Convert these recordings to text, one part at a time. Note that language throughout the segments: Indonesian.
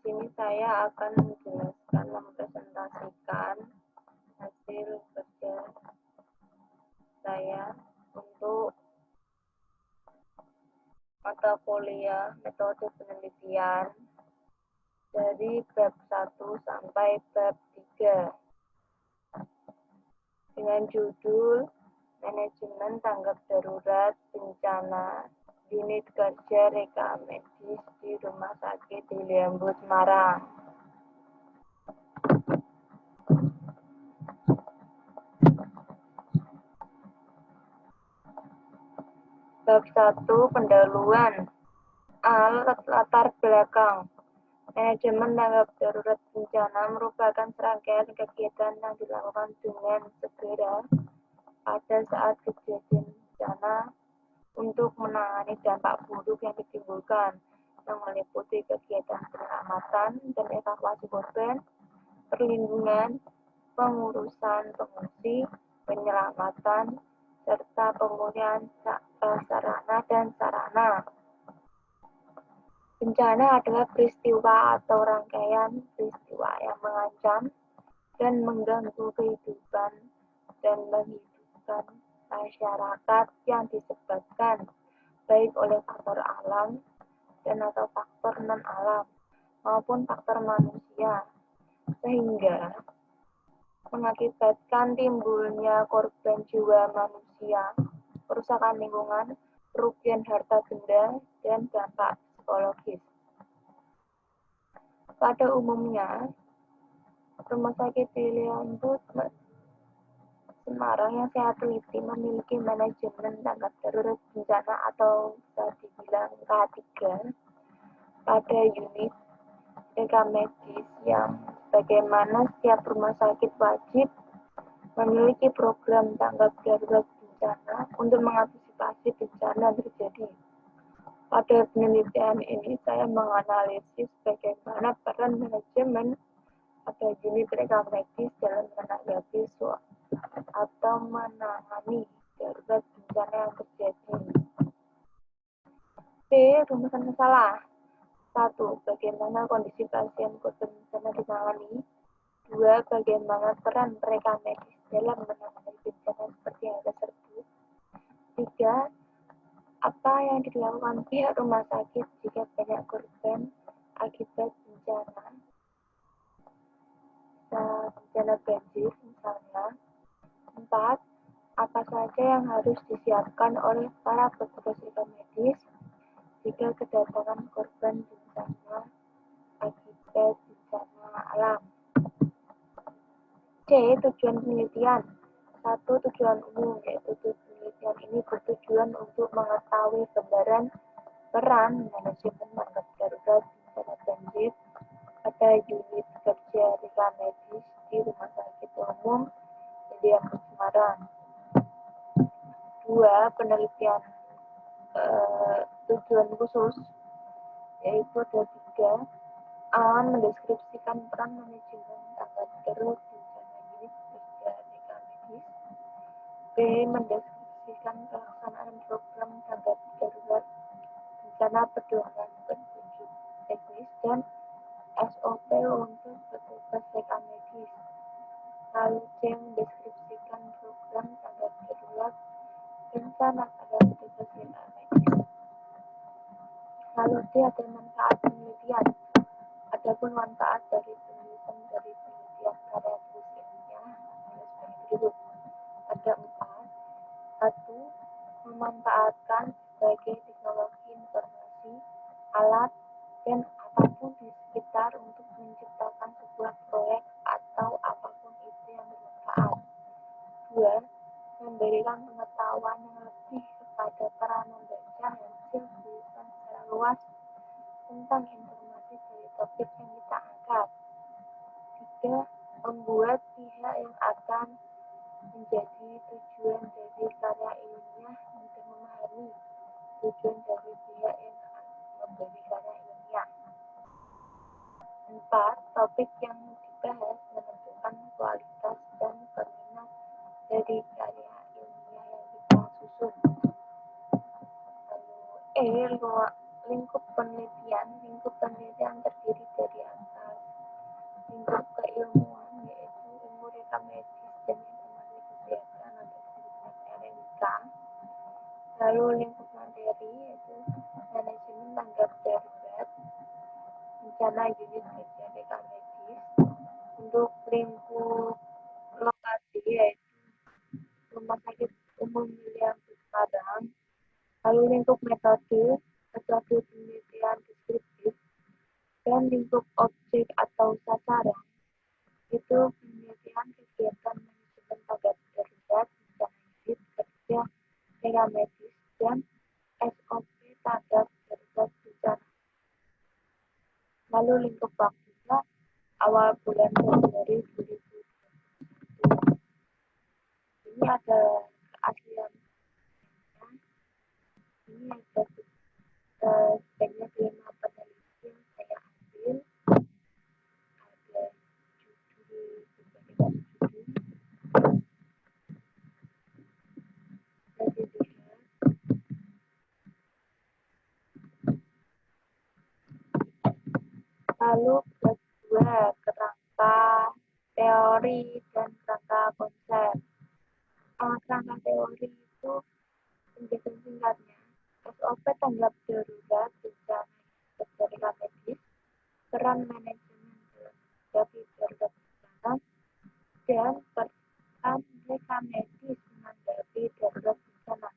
sini saya akan menjelaskan, mempresentasikan hasil kerja saya untuk mata kuliah metode penelitian dari bab 1 sampai bab 3 dengan judul Manajemen Tanggap Darurat Bencana Unit Kerja Reka Medis di Rumah Sakit Hiliambut Semarang. Bab 1 Pendahuluan. Latar belakang. Manajemen tanggap darurat bencana merupakan serangkaian kegiatan yang dilakukan dengan segera pada saat kejadian bencana untuk menangani dampak buruk yang ditimbulkan, yang meliputi kegiatan penyelamatan dan evakuasi korban, perlindungan, pengurusan pengungsi, penyelamatan, serta pemulihan sarana dan sarana. Bencana adalah peristiwa atau rangkaian peristiwa yang mengancam dan mengganggu kehidupan dan menghidupkan masyarakat yang disebabkan baik oleh faktor alam dan atau faktor non-alam maupun faktor manusia, sehingga mengakibatkan timbulnya korban jiwa manusia, kerusakan lingkungan, kerugian harta benda, dan dampak psikologis. Pada umumnya, Rumah Sakit Hiliambut Semarang yang saya teliti memiliki manajemen tanggap darurat bencana atau bisa dibilang K3 pada unit reka medis yang bagaimana setiap rumah sakit wajib memiliki program tanggap darurat bencana untuk mengantisipasi bencana terjadi. Pada penelitian ini saya menganalisis bagaimana peran manajemen pada unit reka medis dalam menanggapi atau menangani darurat bencana yang terjadi. B. Rumusan masalah. 1. Bagaimana kondisi pasien korban bencana ditangani. 2. Bagaimana peran reka medis dalam menangani bencana seperti yang tersebut. 3. Apa yang dilakukan pihak rumah sakit jika banyak korban akibat bencana banjir misalnya. 4. Apa saja yang harus disiapkan oleh para petugas reka medis jika kedatangan korban bencana akibat bencana alam. C. Tujuan penelitian. 1. Tujuan umum, yaitu penelitian ini bertujuan untuk mengetahui gambaran peran manajemen tanggap darurat bencana banjir pada unit kerja reka medis di Rumah Sakit Umum Hiliambut Semarang. 2. Penelitian tujuan khusus, yaitu ada 3. A. Mendeskripsikan peran manajemen tanggap darurat bencana unit kerja reka medis. B. Mendeskripsikan pelaksanaan program tanggap darurat bencana pedoman petunjuk teknis dan SOP untuk petugas reka medis. Lalu C. Mendeskripsikan program tanggap darurat bencana pada petugas reka medis. Lalu D. Ada manfaat penelitian. Adapun manfaat dari penelitian karya tulis ilmiah adalah sebagai berikut. Ada 4. 1. Memanfaatkan sebagai teknologi informasi, alat, dan apapun di sekitar untuk menciptakan sebuah proyek atau apapun itu yang bermanfaat. 2. Memberikan pengetahuan yang lebih kepada para membaca hasil tulisan secara luas tentang informasi dari topik yang kita angkat. 3. Membuat pihak yang akan menjadi tujuan dari karya ilmiah mudah memahami tujuan dari pihak yang akan memberi karya ilmiah. 4. Topik yang dibahas menentukan kualitas dan peminat dari karya ilmiah yang kita susun. Lalu Lingkup penelitian terdiri dari atas lingkup keilmuan, yaitu ilmu rekam medis dan informasi kesehatan atau disebut RMK. Lalu lingkup materi, yaitu manajemen tanggap darurat, bencana unit kerja rekam medis. Untuk lingkup lokasi, yaitu Rumah Sakit Umum William Semarang. Lalu lingkup metode penelitian deskriptif, dan lingkup objek atau sasaran, itu penelitian kegiatan manajemen tanggap darurat, bencana unit kerja rekam medis, dan SOP tanggap darurat bencana. Lalu lingkup waktunya awal bulan Februari 2021. Ini ada keaslian. Ini ada sebanyak 5 peneliti yang saya ambil. Ada judul beberapa judul. Jadi dilihat. Lalu kedua, kerangka teori dan kerangka konsep. Kerangka teori itu penjelasan singkatnya SOP tanggap darurat bencana terjadi medis, peran manajemen dalam menghadapi darurat bencana, dan peran rekam medis menghadapi darurat bencana.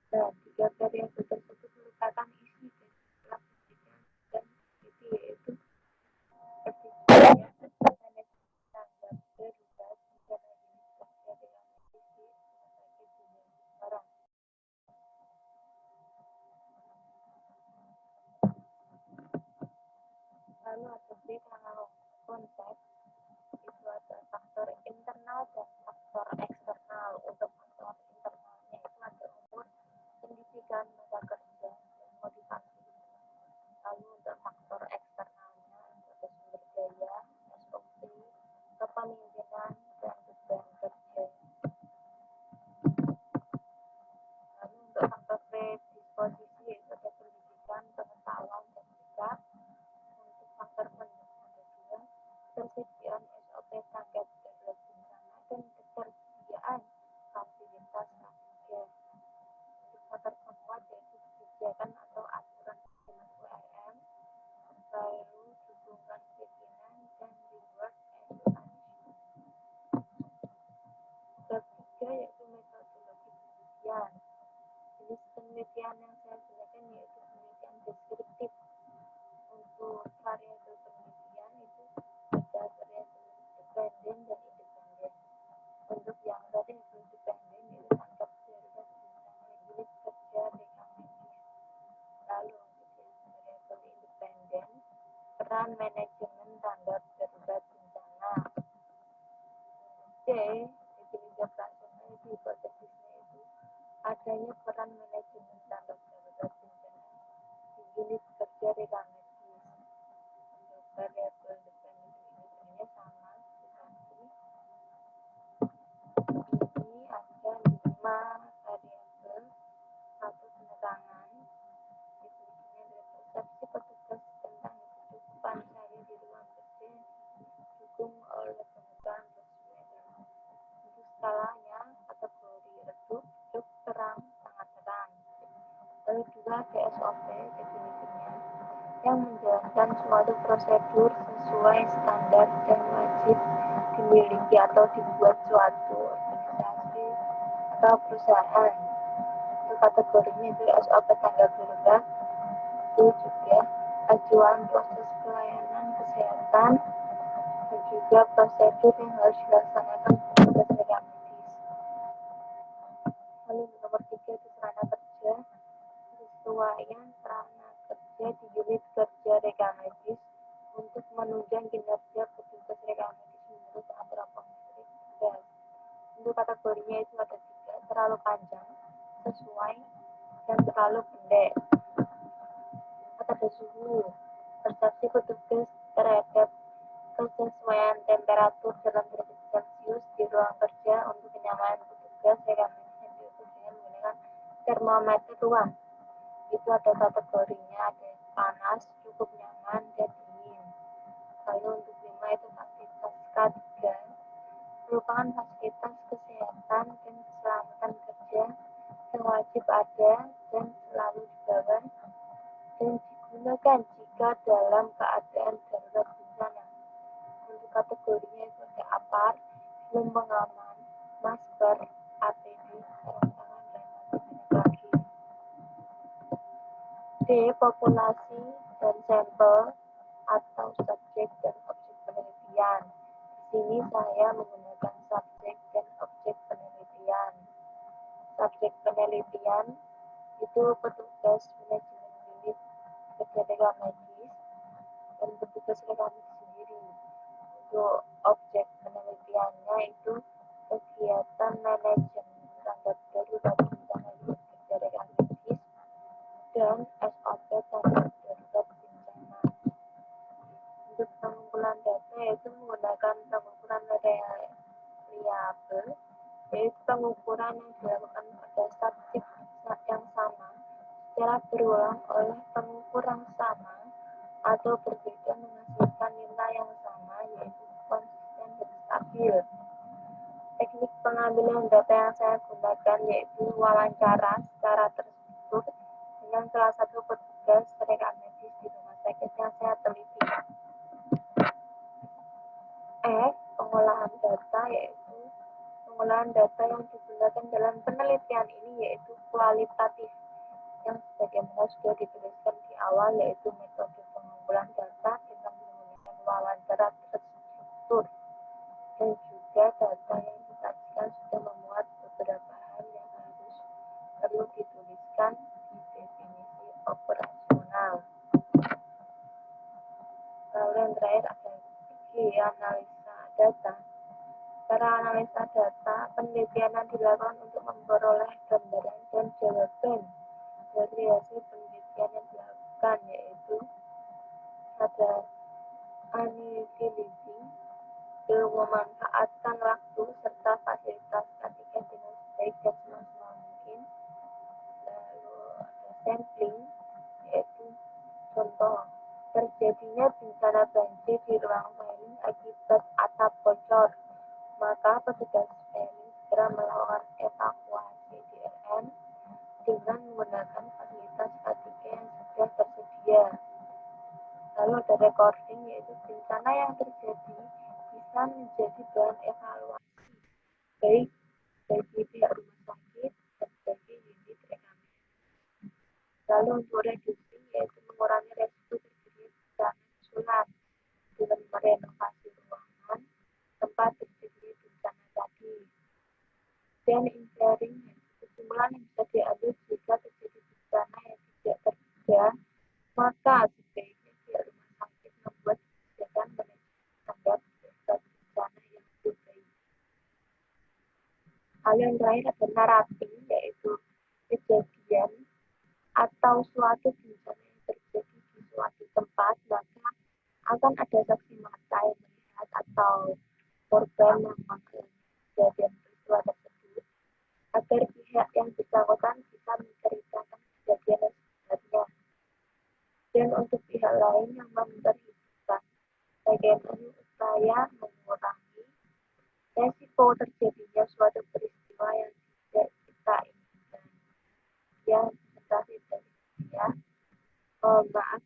Nah, 3 variabel tersebut merupakan isi dari kelas pendidikan dan studi, yaitu manajemen tanggap darurat bencana unit kerja rekam medis di Rumah Sakit Umum Semarang. Lalu ada B, kerangka konsep. Itu ada faktor internal dan faktor eksternal. Untuk faktor internalnya itu ada umur, pendidikan, masa kerja, dan motivasi. Lalu untuk faktor eksternalnya ada sumber daya, SOP, kepemimpinan, dan beban kerja. Lalu untuk faktor predisposisi yaitu ada pendidikan, pengetahuan, dan sikap. Untuk faktor pendukung ada 2, persediaan SOP tanggap darurat bencana dan ketersediaan fasilitas K3. Untuk faktor penguat yaitu kebijakan atau aturan dengan URM, lalu dukungan pimpinan, dan reward and punishment. Ketiga yaitu metodologi penelitian. Jenis penelitian yang saya gunakan yaitu penelitian deskriptif. Untuk variabel penelitian itu ada variabel dependen dan independen. Untuk yang variabel dependen itu tanggap darurat bencana unit kerja rekam medis. Lalu untuk variabel independen, peran manajemen tanggap darurat bencana. C, definisi operasional itu hipotesisnya itu adanya peran manajemen tanggap darurat bencana di unit kerja rekam medis. Untuk variabel dependen independennya sama seperti ini, ada 5 variabel. 1, penerangan. Definisinya adalah persepsi petugas tentang kecukupan cahaya di ruang kerja didukung oleh pengetahuan Rossweber. Untuk skalanya, kategori redup, cukup, terang, sangat terang. Lalu 2, SOP, definisinya yang menjalankan suatu prosedur sesuai standar dan wajib dimiliki atau dibuat suatu organisasi atau perusahaan. Untuk kategorinya itu SOP tanggap darurat, itu juga acuan proses pelayanan kesehatan dan juga prosedur yang harus dilaksanakan petugas rekam medis. Lalu nomor 3 itu sarana kerja, kesesuaian sarana kerja di unit kerja rekam medis untuk menunjang kinerja petugas rekam medis menurut antropometrik das. Untuk kategorinya itu ada 3, terlalu panjang, sesuai, dan terlalu pendek. Ada suhu, persepsi petugas terhadap kesesuaian temperatur dalam derajat Celcius di ruang kerja untuk kenyamanan petugas rekam medis yang diukur dengan menggunakan termometer ruang. Itu ada kategorinya, ada panas, cukup nyaman, dan dingin. Lalu untuk 5 itu fasilitas K3 merupakan fasilitas kesehatan dan keselamatan kerja yang wajib ada dan selalu dibawa dan digunakan jika dalam keadaan darurat bencana. Untuk kategorinya itu ada APAR, film pengaman, masker, APD, sarung tangan, dan masih banyak lagi. D. Populasi dan sampel atau subjek dan objek penelitian. Di sini saya menggunakan subjek dan objek penelitian. Subjek penelitian itu petugas manajemen unit kecerdasan medis dan petugas rekamik sendiri. Untuk objek penelitiannya itu kegiatan manajemen tanggap darurat bencana unit kecerdasan medis dan SOP tanggap darurat bencana. Untuk pengumpulan data yaitu menggunakan pengukuran variabel, yaitu pengukuran yang dilakukan pada subjek yang sama secara berulang oleh pengukur yang sama atau berbeda menghasilkan nilai yang sama, yaitu konsisten dan stabil. Teknik pengambilan data yang saya gunakan yaitu wawancara secara terstruktur dengan salah satu petugas rekam medis di rumah sakit yang saya teliti. Pengolahan data yaitu pengolahan data yang digunakan dalam penelitian ini yaitu kualitatif, yang sebagaimana sudah dituliskan di awal, yaitu metode pengumpulan data dengan menggunakan wawancara terstruktur, dan juga data yang disajikan sudah memuat beberapa hal yang perlu dituliskan di definisi operasional. Lalu yang terakhir ada analisa data. Cara analisa data, penelitian yang dilakukan untuk memperoleh gambaran dan jawaban dari hasil penelitian yang dilakukan, yaitu ada utility, memanfaatkan waktu serta fasilitas ketika dengan sebaik dan semaksimal mungkin. Lalu ada sampling, yaitu contoh terjadinya bencana banjir di ruang filing akibat atap bocor, maka petugas filing segera melakukan evakuasi DRM dengan menggunakan fasilitas K3 yang sudah tersedia. Lalu ada recording, yaitu bencana yang terjadi bisa menjadi bahan evaluasi baik bagi pihak rumah sakit dan bagi unit rekam. Lalu untuk reducing, yaitu mengurangi resiko terjadinya bencana susulan dengan merenovasi ruangan tempat terjadi bencana tadi. Dan engineering, kesimpulan yang bisa diambil jika terjadi bencana yang tidak terduga, maka sebaiknya pihak rumah sakit membuat kebijakan manajemen tanggap darurat bencana yang lebih baik. Hal yang terakhir ada narrating, yaitu kejadian atau suatu bencana yang terjadi di suatu tempat, maka akan ada saksi mata yang melihat atau korban yang mengalami kejadian peristiwa tersebut, agar pihak yang bersangkutan bisa menceritakan kejadian yang sebenarnya. Dan untuk pihak lain yang memperhitungkan bagaimana upaya mengurangi resiko terjadinya suatu peristiwa yang tidak kita inginkan. Yang presentasi dari saya. Maaf